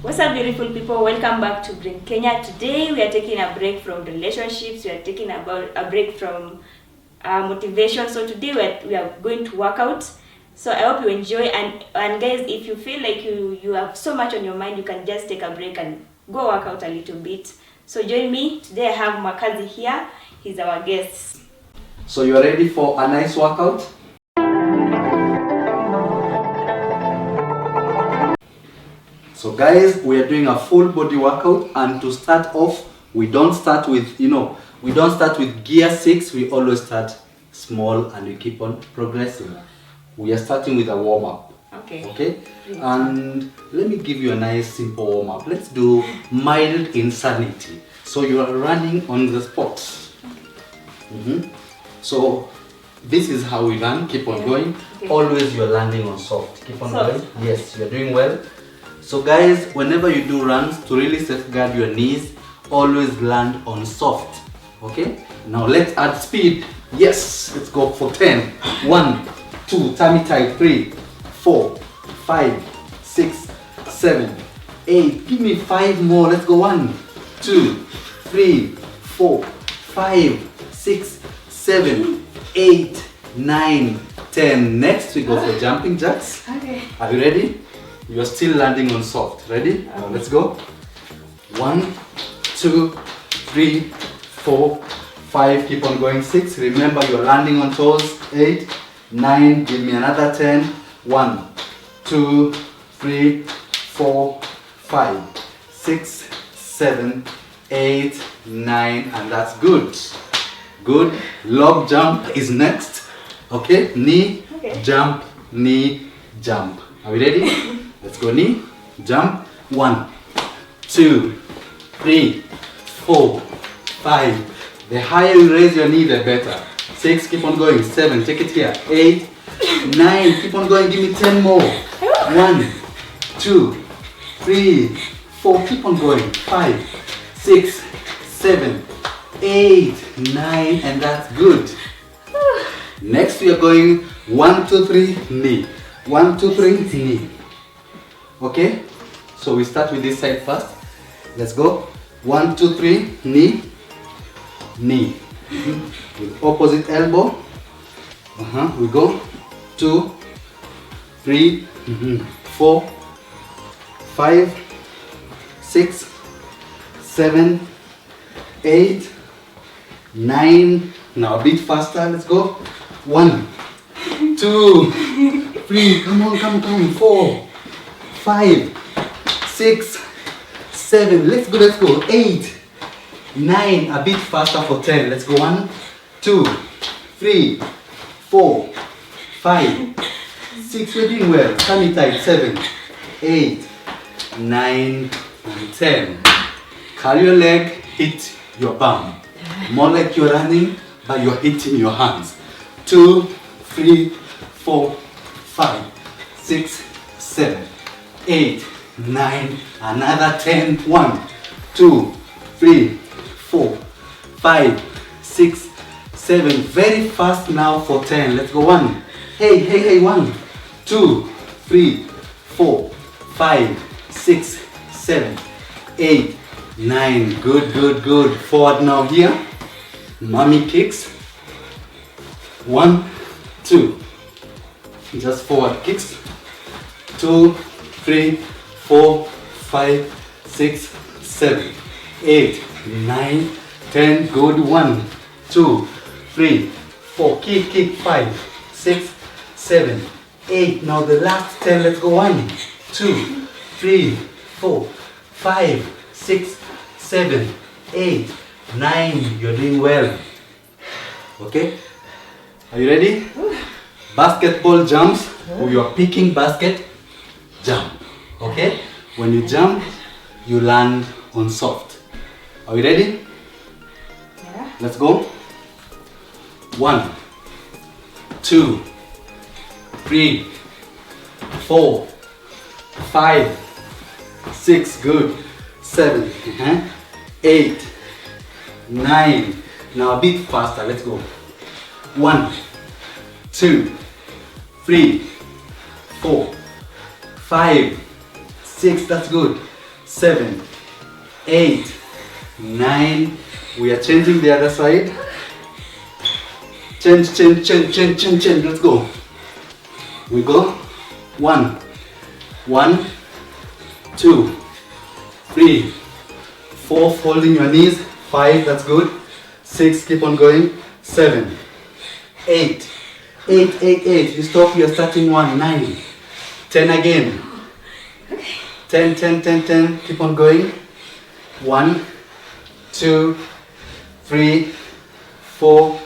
What's up, beautiful people? Welcome back to Bring Kenya. Today we are taking a break from relationships. We are taking a break from motivation. So today we are going to work out. So I hope you enjoy. And guys, if you feel like you have so much on your mind, you can just take a break and go work out a little bit. So join me. Today I have Mwakazi here. He's our guest. So you are ready for a nice workout? So guys, we are doing a full body workout, and to start off, we don't start with gear 6, we always start small and we keep on progressing. We are starting with a warm up. Okay? And let me give you a nice simple warm up. Let's do mild insanity. So you are running on the spot. So this is how we run. Keep on going. Always you're landing on soft. Keep on going. Yes, you're doing well. So guys, whenever you do runs, to really safeguard your knees, always land on soft. Okay? Now let's add speed. Yes, let's go for 10. 1, 2, tummy tight. 3, 4, 5, 6, 7, 8. Give me 5 more. Let's go. 1, 2, 3, 4, 5, 6, 7, 8, 9, 10. Next we go for jumping jacks. Okay. Are you ready? You're still landing on soft. Ready? Now let's go. 1, 2, 3, 4, 5. Keep on going. 6. Remember you're landing on toes. 8, 9. Give me another 10. 1, 2, 3, 4, 5, 6, 7, 8, 9, and that's good. Good. Log jump is next. Okay? Knee, jump, knee, jump. Are we ready? Let's go. Knee, jump. 1, 2, 3, 4, 5. The higher you raise your knee, the better. 6, keep on going. 7, take it here. 8, 9, keep on going. Give me 10 more. 1, 2, 3, 4, keep on going. 5, 6, 7, 8, 9, and that's good. Next we are going 1, 2, 3, knee. 1, 2, 3, knee. Okay? So we start with this side first. Let's go. 1, 2, 3, knee. Knee. With opposite elbow. We go. 2, 3, 4, 5, 6, 7, 8, 9. Now a bit faster. Let's go. 1, 2, 3. Come on. 4, 5, 6, 7. Let's go. 8, 9. A bit faster for 10. Let's go. 1, 2, 3, 4, 5, 6. We're doing well. Tummy tight. 7, 8, 9, and 10. Carry your leg, hit your bum. More like you're running, but you're hitting your hands. 2, 3, 4, 5, 6, 7, 8, 9, another 10. 1, 2, 3, 4, 5, 6, 7. Very fast now for 10. Let's go. 1. Hey. 1, 2, 3, 4, 5, 6, 7, 8, 9. Good. Forward now here. Mommy kicks. 1, 2. Just forward kicks. 2, 3, 4, 5, 6, 7, 8, 9, 10. Good. 1, 2, 3, 4. Kick. 5, 6, 7, 8. Now the last 10. Let's go. 1, 2, 3, 4, 5, 6, 7, 8, 9. You're doing well. Okay? Are you ready? Basketball jumps. You are picking basket. Jump. Okay? When you jump, you land on soft. Are you ready? Yeah. Let's go. 1, 2, 3, 4, 5, 6. Good. 7, 8, 9. Now a bit faster. Let's go. 1, 2, 3, 4, 5, 6. That's good. 7, 8, 9. We are changing the other side. Change. Let's go. We go. 1, 2, 3, 4. Folding your knees. 5. That's good. 6. Keep on going. 7, 8. 8. You stop. You're starting 1. 9. 10 again. 10. Keep on going. 1, 2, 3, 4,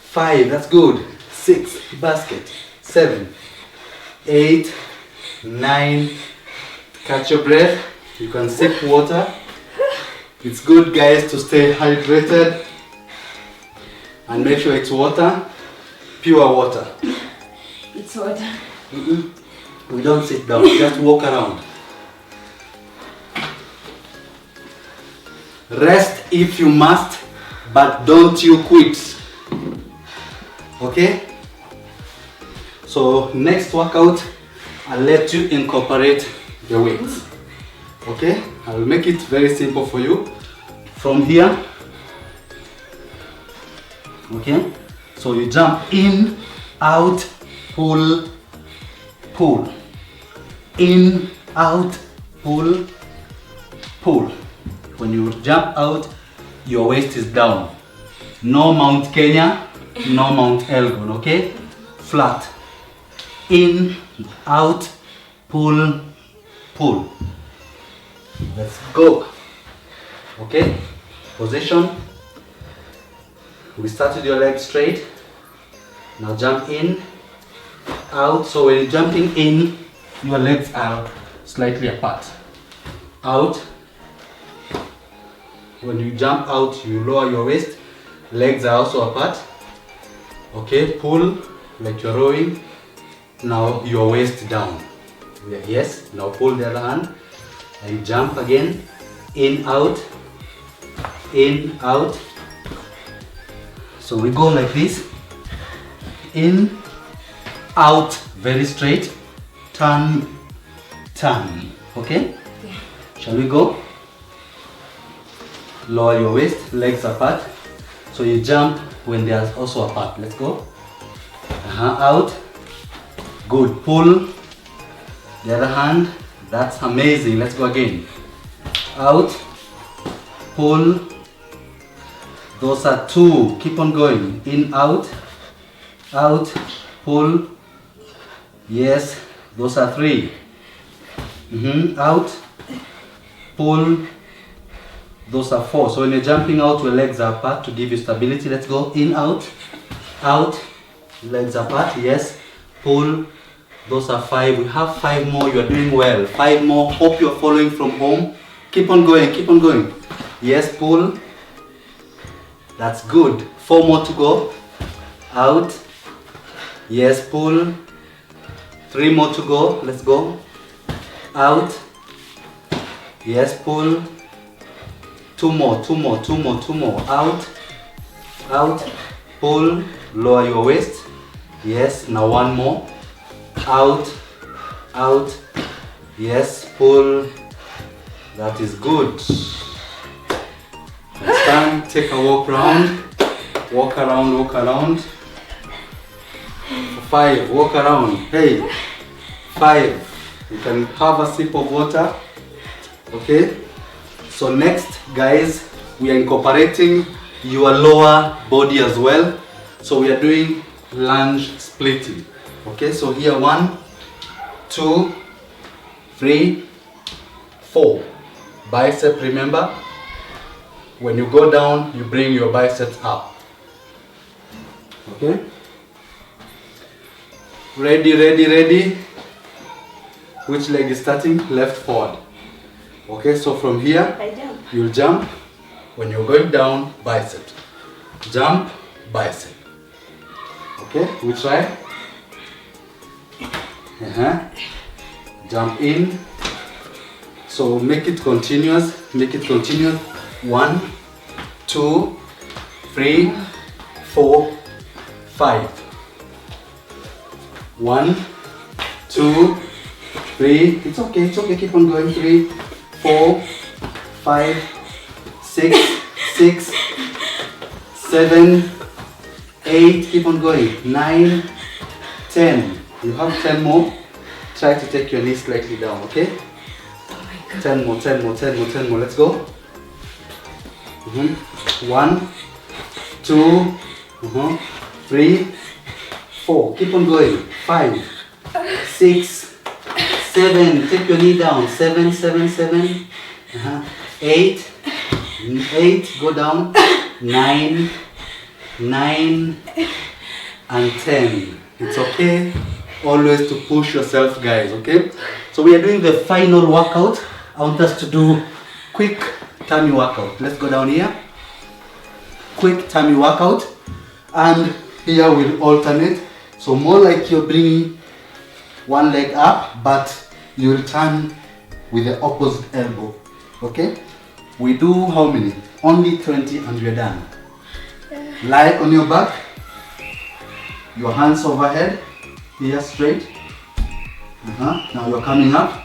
5. That's good. 6. Basket. 7, 8, 9. Catch your breath. You can sip water. It's good, guys, to stay hydrated. And make sure it's water. Pure water. It's water. We don't sit down. Just walk around. Rest if you must, but don't you quit. Okay? So next workout, I'll let you incorporate the weights. Okay? I'll make it very simple for you. From here. Okay? So you jump in, out, pull, pull. In, out, pull, pull. When you jump out, your waist is down. No Mount Kenya, no Mount Elgon, okay? Flat. In, out, pull, pull. Let's go. Okay? Position. We start with your legs straight. Now jump in, out. So when you're jumping in, your legs are slightly apart. Out. When you jump out, you lower your waist. Legs are also apart. Okay, pull like you're rowing. Now your waist down. Yes, now pull the other hand. And jump again. In, out. In, out. So we go like this. In, out, very straight. Turn, turn. Okay? Shall we go? Lower your waist, legs apart. So you jump when they are also apart. Let's go. Out. Good. Pull. The other hand. That's amazing. Let's go again. Out. Pull. Those are 2. Keep on going. In, out. Out. Pull. Yes. Those are 3. Out. Pull. Those are 4. So when you're jumping out, your legs are apart to give you stability. Let's go. In, out. Out. Legs apart. Yes. Pull. Those are 5. We have 5 more. You are doing well. 5 more. Hope you're following from home. Keep on going. Keep on going. Yes. Pull. That's good. 4 more to go. Out. Yes. Pull. 3 more to go. Let's go. Out. Yes. Pull. 2 more. Out. Out. Pull. Lower your waist. Yes. Now 1 more. Out. Out. Yes. Pull. That is good. Stand. Take a walk round. Walk around. 5. Walk around. Hey. 5. You can have a sip of water. Okay. So next, guys, we are incorporating your lower body as well. So we are doing lunge splitting. Okay, so here 1, 2, 3, 4. Bicep, remember, when you go down, you bring your biceps up. Okay? Ready. Which leg is starting? Left forward. Okay, so from here, you'll jump. When you're going down, bicep. Jump, bicep. Okay, we try. Jump in. So make it continuous. 1, 2, 3, 4, 5. 1, 2, 3. It's okay. Keep on going. 3, 4, 5, 6, 7, 8. Keep on going. 9, 10. You have 10 more. Try to take your knees slightly down, okay? 10 more, 10 more, 10 more, 10 more. Let's go. 1, 2, 3, 4. Keep on going. 5, 6, 7. Take your knee down. 7, 7, 7. 8, 8. Go down. 9, 9, and 10. It's okay. Always to push yourself, guys, okay? So we are doing the final workout. I want us to do quick tummy workout. Let's go down here. Quick tummy workout. And here we'll alternate. So more like you're bringing one leg up, but you'll turn with the opposite elbow, okay? We do how many? Only 20 and we're done. Lie on your back. Your hands overhead. Here straight. Now you're coming up.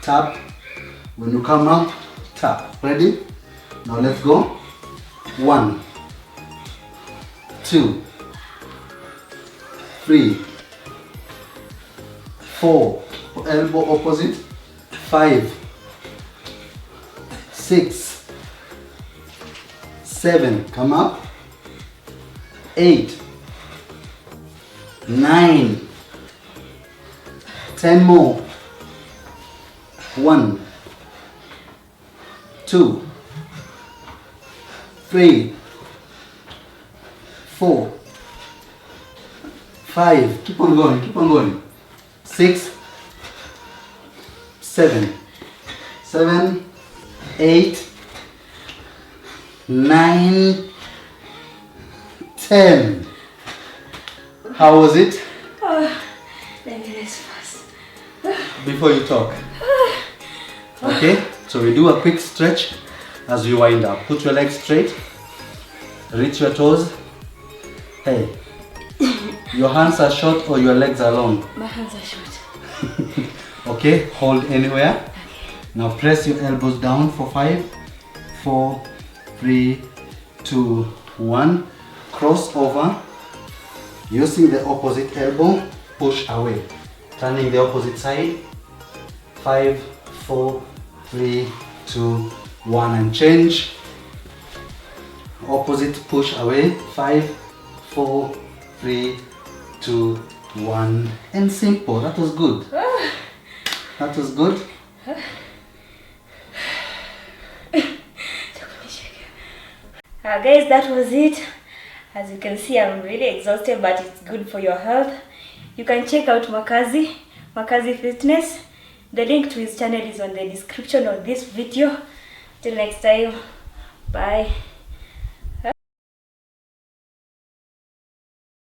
Tap. When you come up, tap. Ready? Now let's go. 1, 2, 3, 4. Elbow opposite. 5, 6, 7. Come up. 8, 9. 10 more. 1, 2, 3, 4, 5. Keep on going, keep on going. 6, 7, 8, 9, 10. How was it? Before you talk. Okay, so we do a quick stretch as you wind up. Put your legs straight. Reach your toes. Hey, your hands are short or your legs are long? My hands are short. Okay, hold anywhere. Okay. Now press your elbows down for 5, 4, 3, 2, 1. Cross over. Using the opposite elbow, push away. Turning the opposite side. 5, 4, 3, 2, 1, and change. Opposite, push away. 5, 4, 3, 2, 1, and simple. That was good. That was good. Guys, that was it. As you can see, I'm really exhausted, but it's good for your health. You can check out Mwakazi Fitness. The link to his channel is on the description of this video. Till next time, bye.